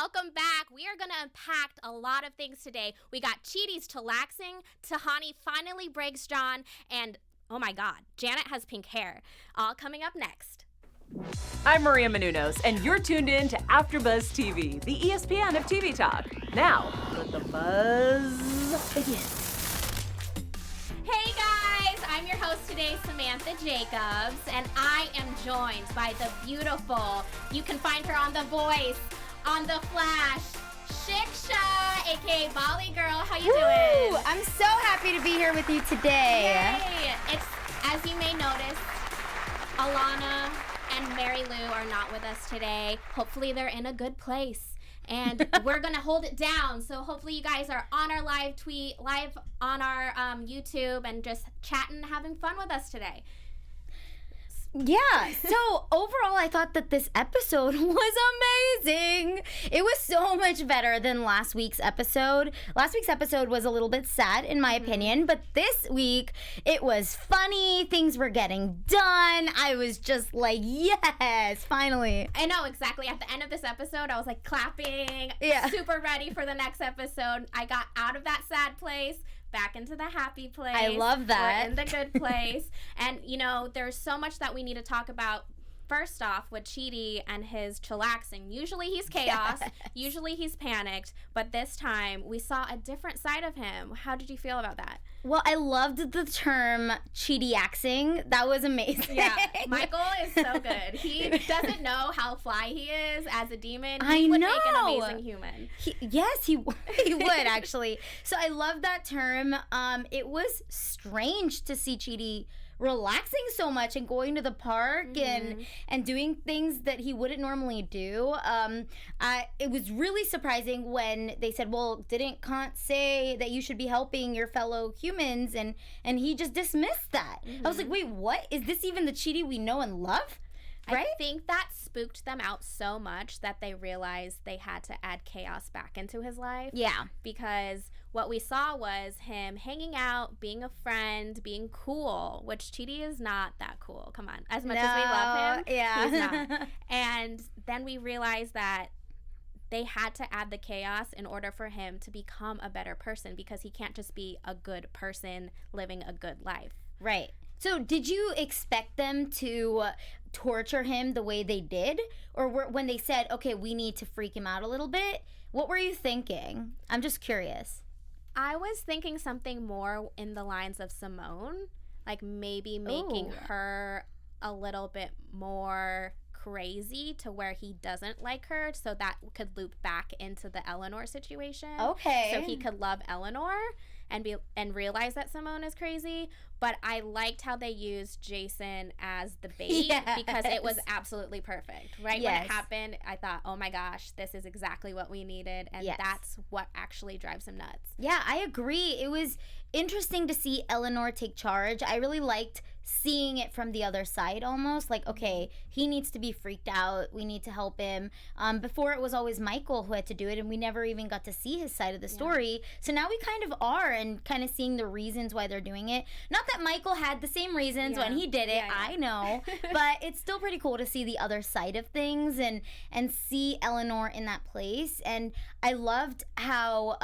welcome back. We are going to unpack a lot of things today. We got Chidi's Chillaxing, Tahani finally breaks John, and oh my God, Janet has pink hair. All coming up next. I'm Maria Menounos, and you're tuned in to Afterbuzz TV, the ESPN of TV talk. Now, let the buzz begin. Hey guys, I'm your host today, Samantha Jacobs, and I am joined by the beautiful, you can find her on The Voice, on The Flash, Shiksha, aka Bollygirl. How you doing? I'm so happy to be here with you today. Yay! It's, as you may notice, Alana and Mary Lou are not with us today. Hopefully they're in a good place. And we're going to hold it down. So hopefully you guys are on our live on our YouTube and just chatting, having fun with us today. Yeah, so overall I thought that this episode was amazing. It was so much better than last week's episode. Last week's episode was a little bit sad in my opinion, but this week it was funny. Things were getting done. I was just like, yes, finally. I know, exactly. At the end of this episode, I was like clapping, Yeah. super ready for the next episode. I got out of that sad place, back into the happy place. I love that. We're in the good place. And, you know, there's so much that we need to talk about. First off, with Chidi and his chillaxing. Usually he's chaos. Yes. Usually he's panicked. But this time, we saw a different side of him. How did you feel about that? Well, I loved the term Chidi-Axing. That was amazing. Yeah, Michael is so good. He doesn't know how fly he is as a demon. I He would know. make an amazing human. He would actually. So I love that term. It was strange to see Chidi relaxing so much and going to the park and doing things that he wouldn't normally do. It was really surprising when they said, well, didn't Kant say that you should be helping your fellow humans? And he just dismissed that. I was like, wait, what? Is this even the Chidi we know and love? Right? I think that spooked them out so much that they realized they had to add chaos back into his life. Yeah. Because what we saw was him hanging out, being a friend, being cool, which Chidi is not that cool. Come on. As much as we love him, yeah. he's not. And then we realized that they had to add the chaos in order for him to become a better person, because he can't just be a good person living a good life. Right. So did you expect them to torture him the way they did? Or when they said, okay, we need to freak him out a little bit, what were you thinking? I'm just curious. I was thinking something more in the lines of Simone, like maybe making her a little bit more crazy to where he doesn't like her, so that could loop back into the Eleanor situation. Okay. So he could love Eleanor and realize that Simone is crazy. But I liked how they used Jason as the bait because it was absolutely perfect. Right when it happened, I thought, oh my gosh, this is exactly what we needed. And that's what actually drives him nuts. Yeah, I agree. It was interesting to see Eleanor take charge. I really liked seeing it from the other side almost. Like, okay, he needs to be freaked out. We need to help him. Before it was always Michael who had to do it, and we never even got to see his side of the story. So now we kind of are, and kind of seeing the reasons why they're doing it. Not that Michael had the same reasons when he did it, I know. But it's still pretty cool to see the other side of things and see Eleanor in that place. And I loved how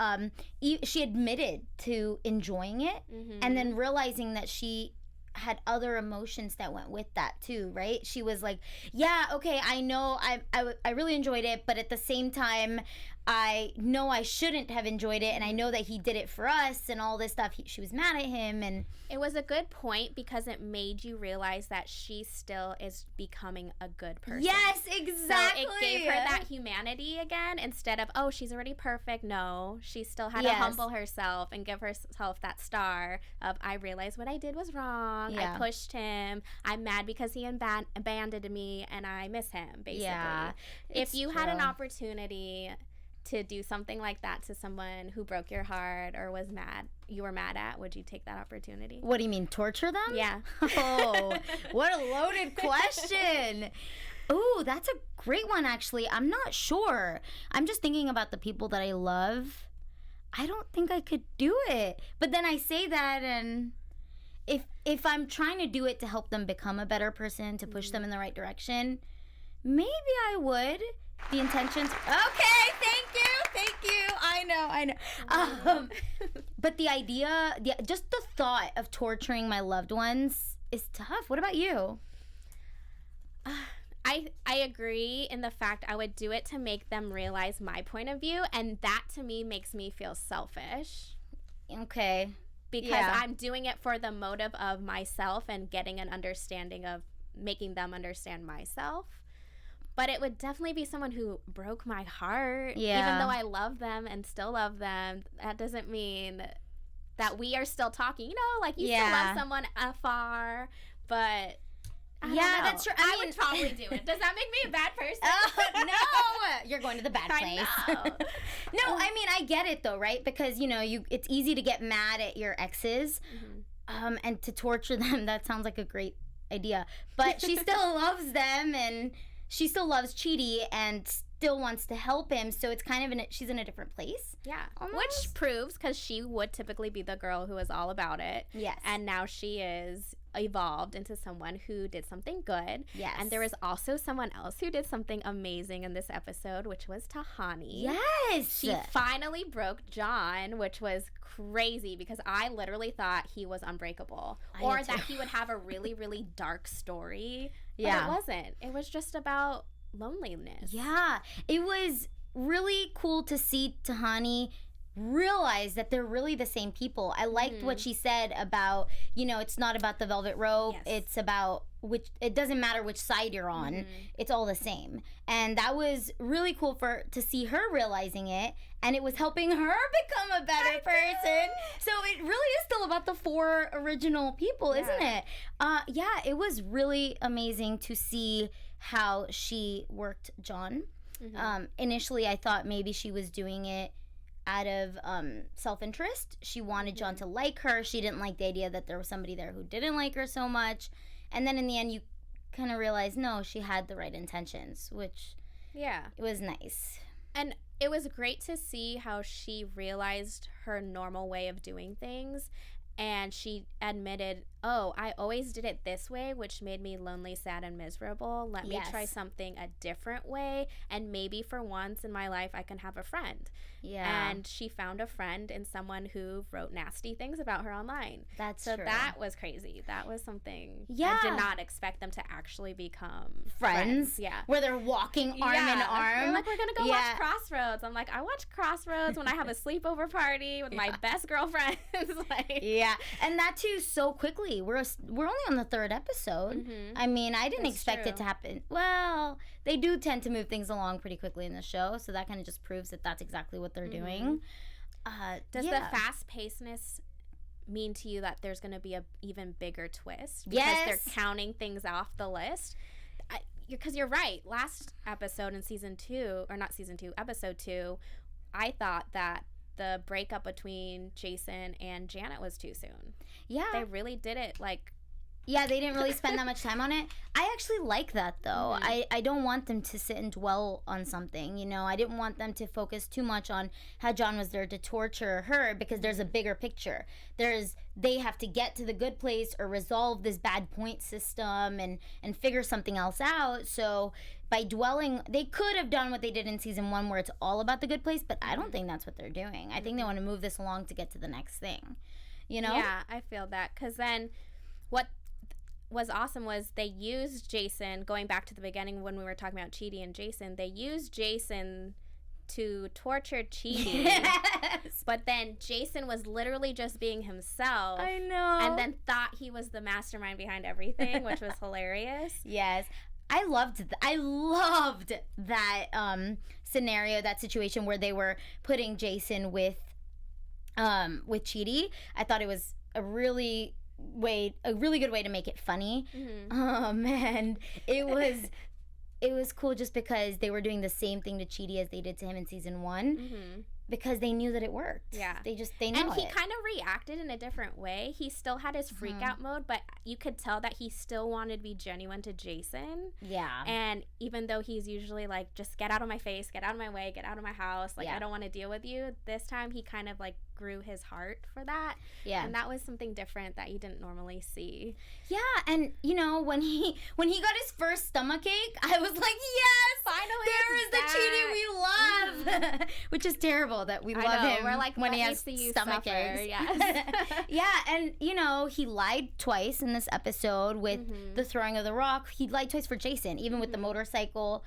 she admitted to enjoying it and then realizing that she had other emotions that went with that too, right? She was like, yeah, okay, I know I really enjoyed it, but at the same time, I know I shouldn't have enjoyed it, and I know that he did it for us and all this stuff. She was mad at him, and it was a good point because it made you realize that she still is becoming a good person. Yes, exactly. So it gave her that humanity again instead of, oh, she's already perfect. No, she still had to humble herself and give herself that star of, I realized what I did was wrong. I pushed him. I'm mad because he abandoned me, and I miss him, basically. Yeah, if you had an opportunity to do something like that to someone who broke your heart or was mad, you were mad at, would you take that opportunity? What do you mean, torture them? Yeah. Oh, what a loaded question. Ooh, that's a great one, actually. I'm not sure. I'm just thinking about the people that I love. I don't think I could do it. But then I say that, and if I'm trying to do it to help them become a better person, to push them in the right direction, maybe I would. The intentions. Okay, thank I know. But the idea, just the thought of torturing my loved ones is tough. What about you? I agree in the fact I would do it to make them realize my point of view, and that to me makes me feel selfish. Okay. Because I'm doing it for the motive of myself and getting an understanding of making them understand myself. But it would definitely be someone who broke my heart. Yeah. Even though I love them and still love them, that doesn't mean that we are still talking. You know, like you still love someone afar, but that's true. I would probably do it. Does that make me a bad person? No, you're going to the bad place. I know. No, I mean, I get it though, right? Because, you know, it's easy to get mad at your exes, and to torture them. That sounds like a great idea. But she still loves them, and she still loves Chidi and still wants to help him. So it's kind of she's in a different place. Yeah. Almost. Which proves, because she would typically be the girl who is all about it. Yes. And now she is evolved into someone who did something good. Yes. And there was also someone else who did something amazing in this episode, which was Tahani. Yes. She finally broke John, which was crazy because I literally thought he was unbreakable, or that he would have a really, really dark story. But it wasn't. It was just about loneliness. Yeah. It was really cool to see Tahani realize that they're really the same people. I liked what she said about, you know, it's not about the velvet rope. Yes. It's about it doesn't matter which side you're on. It's all the same. And that was really cool to see her realizing it, and it was helping her become a better person. So it really is still about the 4 original people, isn't it? It was really amazing to see how she worked John. Initially, I thought maybe she was doing it out of self-interest. She wanted John to like her. She didn't like the idea that there was somebody there who didn't like her so much. And then in the end, you kind of realize, no, she had the right intentions, which it was nice. And it was great to see how she realized her normal way of doing things. And she admitted, oh, I always did it this way, which made me lonely, sad, and miserable. Let me try something a different way. And maybe for once in my life, I can have a friend. Yeah. And she found a friend in someone who wrote nasty things about her online. That's true. So that was crazy. That was something I did not expect them to actually become friends. Yeah. Where they're walking arm in arm. They're like, we're going to go watch Crossroads. I'm like, I watch Crossroads when I have a sleepover party with my best girlfriends. And that too, so quickly. We're only on the 3rd episode. I mean, I didn't expect it to happen. Well, they do tend to move things along pretty quickly in the show, so that kind of just proves that that's exactly what they're doing. Does the fast-pacedness mean to you that there's going to be a even bigger twist? Because they're counting things off the list? Because you're right. Last episode in episode 2, I thought that the breakup between Jason and Janet was too soon. Yeah. They really did it they didn't really spend that much time on it. I actually like that, though. I don't want them to sit and dwell on something, you know. I didn't want them to focus too much on how John was there to torture her, because there's a bigger picture. They have to get to the good place or resolve this bad point system and figure something else out. So by dwelling, they could have done what they did in season 1 where it's all about the good place, but I don't think that's what they're doing. I think they want to move this along to get to the next thing, you know? Yeah, I feel that, because then what was awesome was they used Jason, going back to the beginning when we were talking about Chidi and Jason, they used Jason to torture Chidi. Yes. But then Jason was literally just being himself. I know. And then thought he was the mastermind behind everything, which was hilarious. Yes. I loved that scenario, that situation where they were putting Jason with Chidi. I thought it was a really good way to make it funny. And it was cool just because they were doing the same thing to Chidi as they did to him in season 1. Because they knew that it worked. Yeah. They know it. And he kind of reacted in a different way. He still had his freak out mode, but you could tell that he still wanted to be genuine to Jason. Yeah. And even though he's usually like, just get out of my face, get out of my way, get out of my house. Like, I don't want to deal with you. This time he kind of like grew his heart for that. Yeah. And that was something different that you didn't normally see. Yeah. And you know, when he got his first stomachache, I was like, yes, finally, there is the Chidi we love. which is terrible that we love him. We're like, when he let has me see you stomach suffer. aches. Yes. Yeah, and he lied twice in this episode with the throwing of the rock. He lied twice for Jason, even with the motorcycle.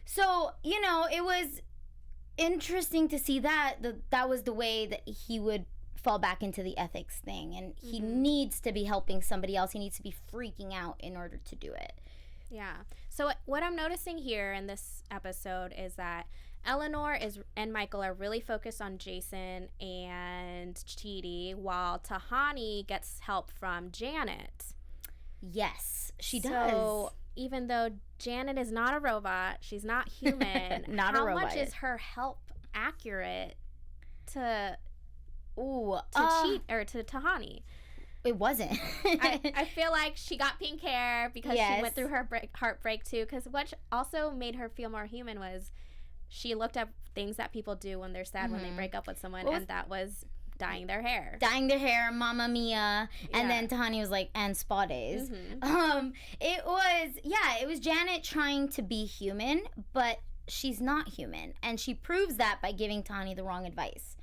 So, it was interesting to see that was the way that he would fall back into the ethics thing, and he needs to be helping somebody else. He needs to be freaking out in order to do it. Yeah. So what I'm noticing here in this episode is that Eleanor and Michael are really focused on Jason and Chidi, while Tahani gets help from Janet. Yes, she so, does. So even though Janet is not a robot, she's not human. How much is her help accurate to to Tahani? It wasn't. I feel like she got pink hair because she went through her heartbreak too. Because what also made her feel more human was she looked up things that people do when they're sad when they break up with someone, and that was dyeing their hair. Dyeing their hair, Mamma Mia. And then Tahani was like, and spa days. It was Janet trying to be human, but she's not human. And she proves that by giving Tahani the wrong advice.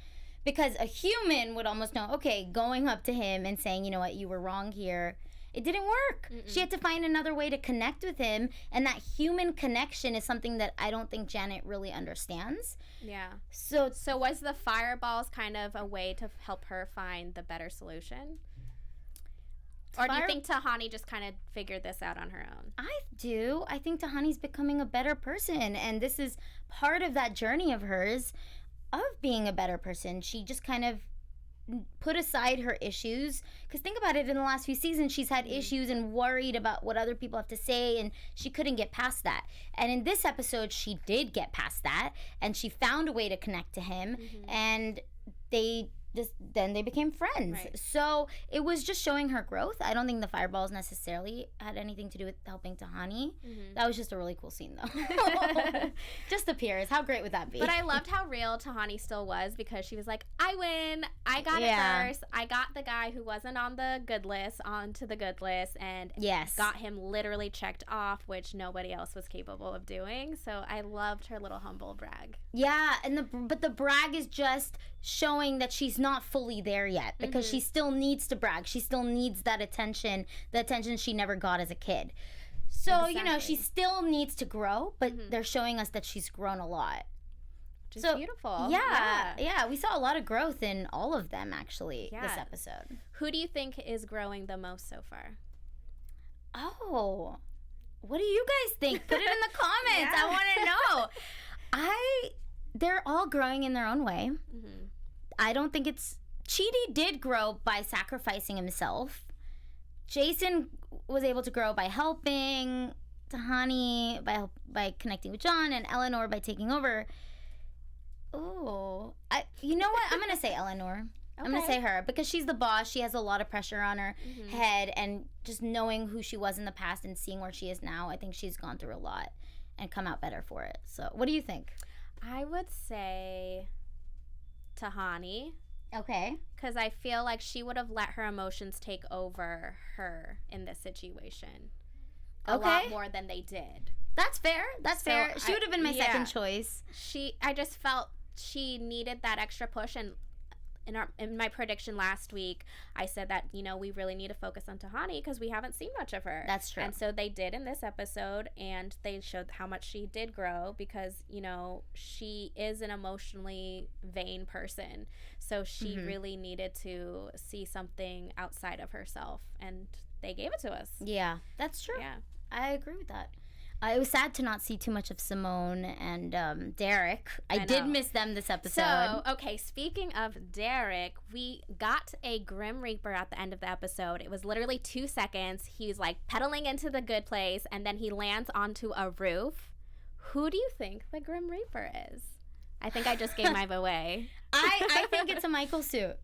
Because a human would almost know, okay, going up to him and saying, you know what, you were wrong here, it didn't work. She had to find another way to connect with him, and that human connection is something that I don't think Janet really understands. Yeah. So was the fireballs kind of a way to help her find the better solution? Or do you think Tahani just kind of figured this out on her own? I do. I think Tahani's becoming a better person, and this is part of that journey of hers of being a better person. She just kind of put aside her issues, because think about it, in the last few seasons she's had issues and worried about what other people have to say, and she couldn't get past that. And in this episode she did get past that, and she found a way to connect to him, and then they became friends. Right. So it was just showing her growth. I don't think the fireballs necessarily had anything to do with helping Tahani. That was just a really cool scene, though. Just appears. How great would that be? But I loved how real Tahani still was, because she was like, I win. I got it first. I got the guy who wasn't on the good list onto the good list, and got him literally checked off, which nobody else was capable of doing. So I loved her little humble brag. Yeah, but the brag is just showing that she's not fully there yet, because she still needs to brag. She still needs that attention, the attention she never got as a kid. So, she still needs to grow, but they're showing us that she's grown a lot. Which is beautiful. Yeah. We saw a lot of growth in all of them, actually, this episode. Who do you think is growing the most so far? Oh, what do you guys think? Put it in the comments. I want to know. They're all growing in their own way. I don't think Chidi did grow by sacrificing himself. Jason was able to grow by helping. Tahani by connecting with John, and Eleanor by taking over. Oh, you know what? I'm gonna say Eleanor. Okay. I'm gonna say her, because she's the boss. She has a lot of pressure on her head, and just knowing who she was in the past and seeing where she is now, I think she's gone through a lot and come out better for it. So, what do you think? I would say Tahani. Okay. Because I feel like she would have let her emotions take over her in this situation a lot more than they did. That's fair. Fair. She would have been my second choice. I just felt she needed that extra push, and in my prediction last week, I said that, we really need to focus on Tahani because we haven't seen much of her. That's true. And so they did in this episode, and they showed how much she did grow, because, she is an emotionally vain person. So she really needed to see something outside of herself, and they gave it to us. Yeah, that's true. Yeah. I agree with that. It was sad to not see too much of Simone and Derek. I did miss them this episode. So, okay, speaking of Derek, we got a Grim Reaper at the end of the episode. It was literally 2 seconds. He's like pedaling into the good place, and then he lands onto a roof. Who do you think the Grim Reaper is? I think I just gave mine away. I think it's a Michael suit.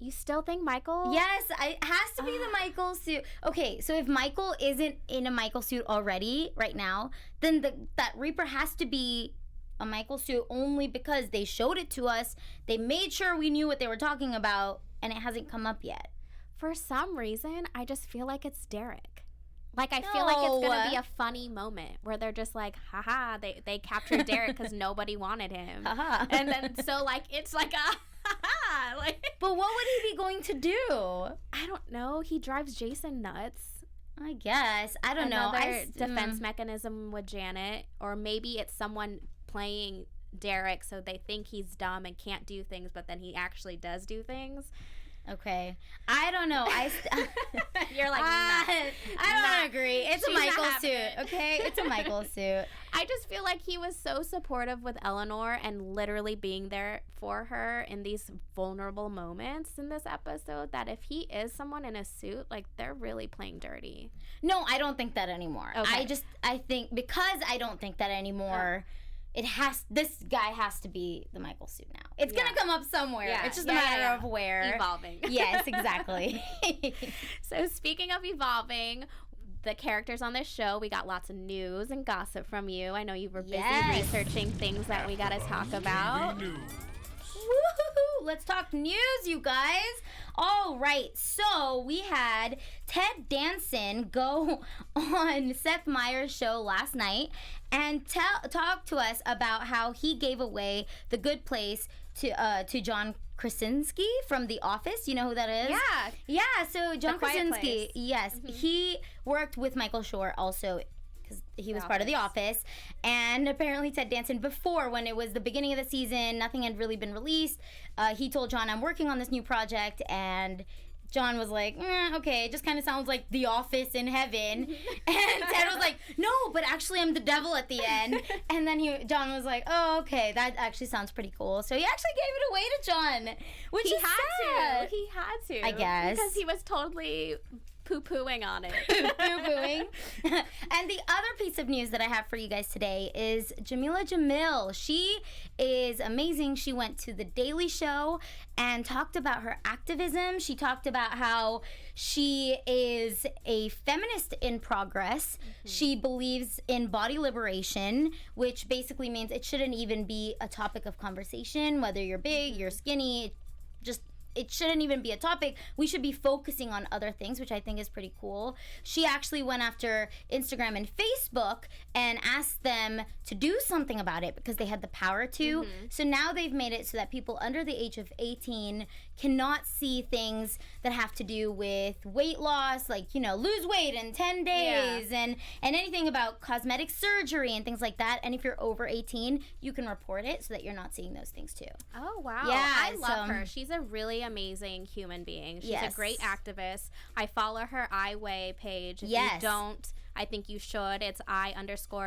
You still think Michael? Yes, it has to be the Michael suit. Okay, so if Michael isn't in a Michael suit already right now, then that Reaper has to be a Michael suit, only because they showed it to us. They made sure we knew what they were talking about, and it hasn't come up yet. For some reason, I just feel like it's Derek. Like, I feel like it's going to be a funny moment where they're just like, haha, they captured Derek because nobody wanted him. And then, so, like, it's like a haha. Like, but what would he be going to do? I don't know. He drives Jason nuts. I guess. I don't know. Another defense mechanism with Janet. Or maybe it's someone playing Derek so they think he's dumb and can't do things, but then he actually does do things. Okay. I don't know. You're like, I don't agree. It's a Michael suit, okay? It's a Michael suit. I just feel like he was so supportive with Eleanor and literally being there for her in these vulnerable moments in this episode that if he is someone in a suit, like, they're really playing dirty. No, I don't think that anymore. Okay. I think because I don't think that anymore, this guy has to be the Michael suit now. It's gonna come up somewhere. Yeah. It's just a matter of where. Evolving. Yes, exactly. So speaking of evolving, the characters on this show, we got lots of news and gossip from you. I know you were busy researching things that we gotta talk about. Woohoo! Let's talk news, you guys. All right, so we had Ted Danson go on Seth Meyers' show last night and talk to us about how he gave away The Good Place to John Krasinski from The Office. You know who that is? Yeah, so John Krasinski, yes, he worked with Michael Schur also, because he was part of The Office. And apparently Ted Danson, before, when it was the beginning of the season, nothing had really been released, he told John, I'm working on this new project, and John was like, okay, it just kind of sounds like The Office in heaven. And Ted was like, no, but actually I'm the devil at the end. And then John was like, oh, okay, that actually sounds pretty cool. So he actually gave it away to John, which is sad. He had to. I guess. Because he was totally poo-pooing on it. Poo-pooing. And the other piece of news that I have for you guys today is Jameela Jamil. She is amazing. She went to The Daily Show and talked about her activism. She talked about how she is a feminist in progress. She believes in body liberation, which basically means it shouldn't even be a topic of conversation, whether you're big, you're skinny, just it shouldn't even be a topic. We should be focusing on other things, which I think is pretty cool. She actually went after Instagram and Facebook and asked them to do something about it because they had the power to. So now they've made it so that people under the age of 18 cannot see things that have to do with weight loss, like, you know, lose weight in 10 days and anything about cosmetic surgery and things like that. And if you're over 18, you can report it so that you're not seeing those things too. Oh, wow. Yeah, I love her. She's a really amazing human being. She's a great activist. I follow her iWay page. If you don't, I think you should. It's I_WEIGH.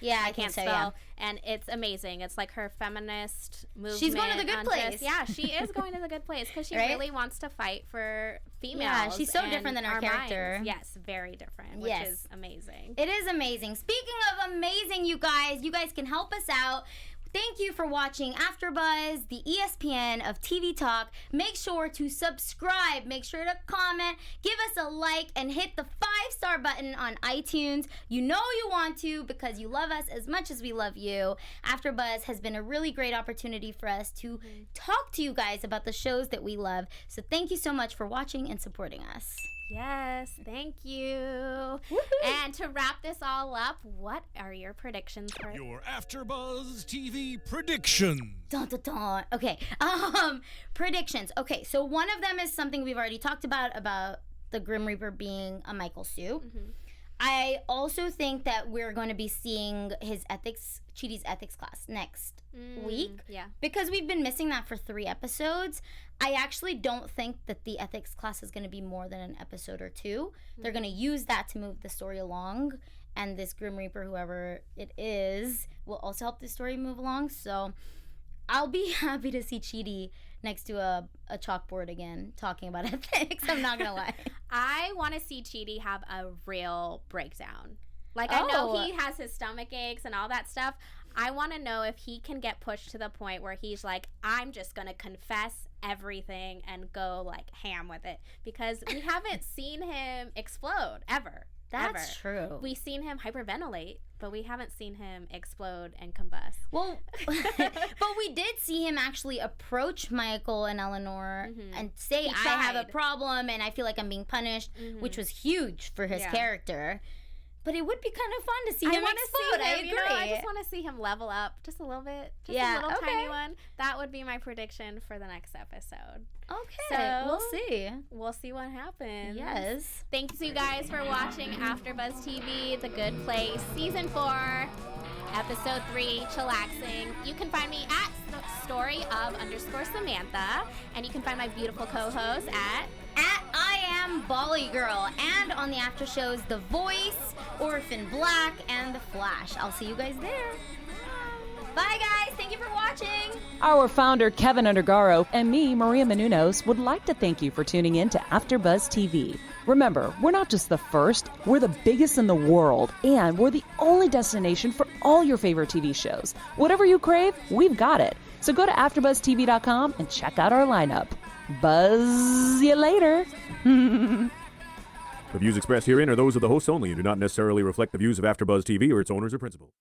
Yeah, I can't spell. And it's amazing. It's like her feminist movement. She's going to the good place. Yeah, she is going to the good place because she really wants to fight for females. Yeah, she's so different than our character. Minds. Yes, very different, which is amazing. It is amazing. Speaking of amazing, you guys can help us out. Thank you for watching AfterBuzz, the ESPN of TV talk. Make sure to subscribe. Make sure to comment. Give us a like and hit the 5-star button on iTunes. You know you want to because you love us as much as we love you. AfterBuzz has been a really great opportunity for us to talk to you guys about the shows that we love. So thank you so much for watching and supporting us. Yes, thank you. Woo-hoo. And to wrap this all up, what are your predictions for your AfterBuzz TV predictions? Dun, dun, dun. Okay, predictions. Okay, so one of them is something we've already talked about the Grim Reaper being a Michael suit. I also think that we're going to be seeing Chidi's ethics class next week. Yeah. Because we've been missing that for 3 episodes. I actually don't think that the ethics class is going to be more than an episode or 2. They're going to use that to move the story along. And this Grim Reaper, whoever it is, will also help the story move along. So I'll be happy to see Chidi next to a chalkboard again talking about ethics. I'm not going to lie. I want to see Chidi have a real breakdown. Like, I know he has his stomach aches and all that stuff. I want to know if he can get pushed to the point where he's like, I'm just going to confess everything and go, like, ham with it. Because we haven't seen him explode, ever. That's true. We've seen him hyperventilate, but we haven't seen him explode and combust. Well, but we did see him actually approach Michael and Eleanor and say, I have a problem and I feel like I'm being punished, which was huge for his character. But it would be kind of fun to see him explode. I agree. You know, I just want to see him level up just a little bit. Just a little tiny one. That would be my prediction for the next episode. Okay, so we'll see. We'll see what happens. Yes. Thanks, you guys, for watching AfterBuzz TV, The Good Place, Season 4, Episode 3, Chillaxing. You can find me at story_of_Samantha, and you can find my beautiful co-host at I am Bollygirl, and on the after shows The Voice, Orphan Black, and The Flash. I'll see you guys there. Bye, guys. Thank you for watching. Our founder, Kevin Undergaro, and me, Maria Menounos, would like to thank you for tuning in to AfterBuzz TV. Remember, we're not just the first, we're the biggest in the world, and we're the only destination for all your favorite TV shows. Whatever you crave, we've got it. So go to AfterBuzzTV.com and check out our lineup. Buzz you later. The views expressed herein are those of the hosts only and do not necessarily reflect the views of AfterBuzz TV or its owners or principals.